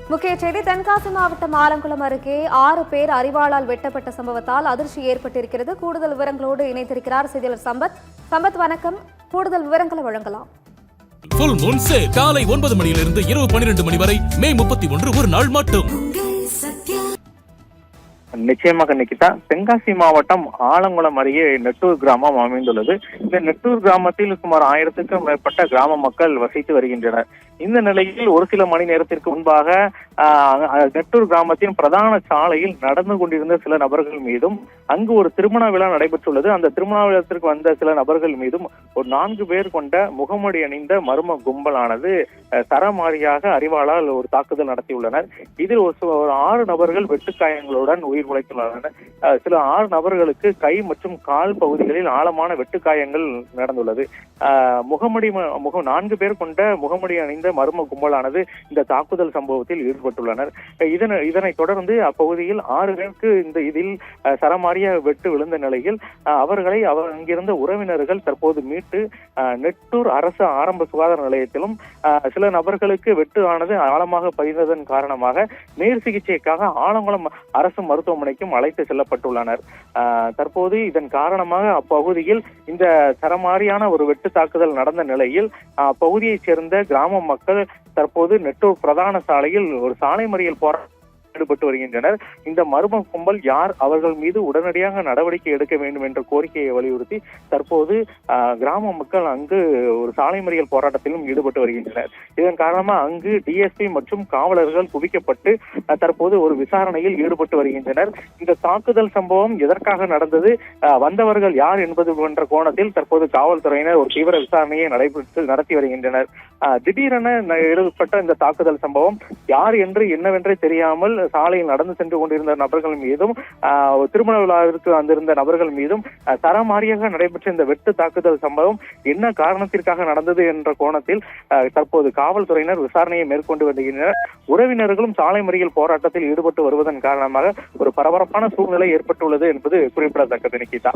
முக்கிய செய்தி தென்காசி மாவட்டம் ஆலங்குளம் அருகே 6 பேர் அரிவாளால் வெட்டப்பட்ட சம்பவத்தால் அதிர்ச்சி ஏற்பட்டிருக்கிறது. கூடுதல் விவரங்களோடு இணைத்திருக்கிறார் செய்தியாளர் சம்பத். சம்பத், வணக்கம். கூடுதல் விவரங்களை வழங்கலாம். ஃபுல் மூன் சேல் காலை 9 மணியிலிருந்து இரவு 12 மணி வரை மே 31 ஒரு நாள் மட்டும். நிச்சயமாக நிக்கிதா, தென்காசி மாவட்டம் ஆலங்குளம் அருகே நெட்டூர் கிராமம் அமைந்துள்ளது. இந்த நெட்டூர் கிராமத்தில் சுமார் 1000க்கும் மேற்பட்ட கிராம மக்கள் வசித்து வருகின்றனர். இந்த நிலையில் ஒரு சில மணி நேரத்திற்கு முன்பாக நெட்டூர் கிராமத்தின் பிரதான சாலையில் நடந்து கொண்டிருந்த சில நபர்கள் மீதும் அங்கு ஒரு திருமண விழா நடைபெற்றுள்ளது. அந்த திருமண விழாவிற்கு வந்த சில நபர்கள் மீதும் ஒரு 4 பேர் கொண்ட முகமூடி அணிந்த மர்ம கும்பலானது சரமாரியாக அரிவாளால் ஒரு தாக்குதல் நடத்தியுள்ளனர். இதில் ஒரு 6 நபர்கள் வெட்டுக்காயங்களுடன் உயிர் உழைத்துள்ளனர். சில 6 நபர்களுக்கு கை மற்றும் கால் பகுதிகளில் ஆழமான வெட்டுக்காயங்கள் நடந்துள்ளது. 4 பேர் கொண்ட முகமூடி அணிந்த மர்ம கும்பலானது இந்த தாக்குதல் சம்பவத்தில் ஈடுபட்டுள்ளனர். இதனைத் தொடர்ந்து அப்பகுதியில் 6 பேருக்கு இதில் சரமாரியா வெட்டு விழுந்த நிலையில் அவர்களை அங்கிருந்த உறவினர்கள் தற்போது மீட்டு நெட்டூர் அரசு ஆரம்ப சுகாதார நிலையத்திலும் சில நபர்களுக்கு வெட்டு ஆனது ஆழமாக பதிந்ததன் காரணமாக மேல் சிகிச்சைக்காக ஆலங்குளம் அரசு மருத்துவமனைக்கும் அழைத்து செல்லப்பட்டுள்ளனர். தற்போது இதன் காரணமாக அப்பகுதியில் இந்த சரமாரியான ஒரு வெட்டு தாக்குதல் நடந்த நிலையில் அப்பகுதியைச் சேர்ந்த கிராம மக்கள் தற்போது நெட்டூர் பிரதான சாலையில் ஒரு சாலை மறியல் போராட்டம் ஈடுபட்டு வருகின்றனர். இந்த மர்ம கும்பல் யார், அவர்கள் மீது உடனடியாக நடவடிக்கை எடுக்க வேண்டும் என்ற கோரிக்கையை வலியுறுத்தி தற்போது கிராம மக்கள் அங்கு ஒரு சாலை மறியல் போராட்டத்திலும் ஈடுபட்டு வருகின்றனர். இதன் காரணமாக அங்கு டிஎஸ்பி மற்றும் காவலர்கள் குவிக்கப்பட்டு தற்போது ஒரு விசாரணையில் ஈடுபட்டு வருகின்றனர். இந்த தாக்குதல் சம்பவம் எதற்காக நடந்தது, வந்தவர்கள் யார் என்பது போன்ற கோணத்தில் தற்போது காவல்துறையினர் ஒரு தீவிர விசாரணையை நடத்தி வருகின்றனர். திடீரென ஏற்பட்ட இந்த தாக்குதல் சம்பவம் யார் என்று என்னவென்றே தெரியாமல் சாலையில் நடந்து சென்று கொண்டிருந்த நபர்கள் மீதும் திருமண விழாவிற்கு வந்திருந்த நபர்கள் மீதும் சரமாரியாக நடைபெற்ற இந்த வெட்டு தாக்குதல் சம்பவம் என்ன காரணத்திற்காக நடந்தது என்ற கோணத்தில் தற்போது காவல்துறையினர் விசாரணையை மேற்கொண்டு வருகின்றனர். உறவினர்களும் சாலை மறியல் போராட்டத்தில் ஈடுபட்டு வருவதன் காரணமாக ஒரு பரபரப்பான சூழ்நிலை ஏற்பட்டுள்ளது என்பது குறிப்பிடத்தக்கது. நிக்கிதா.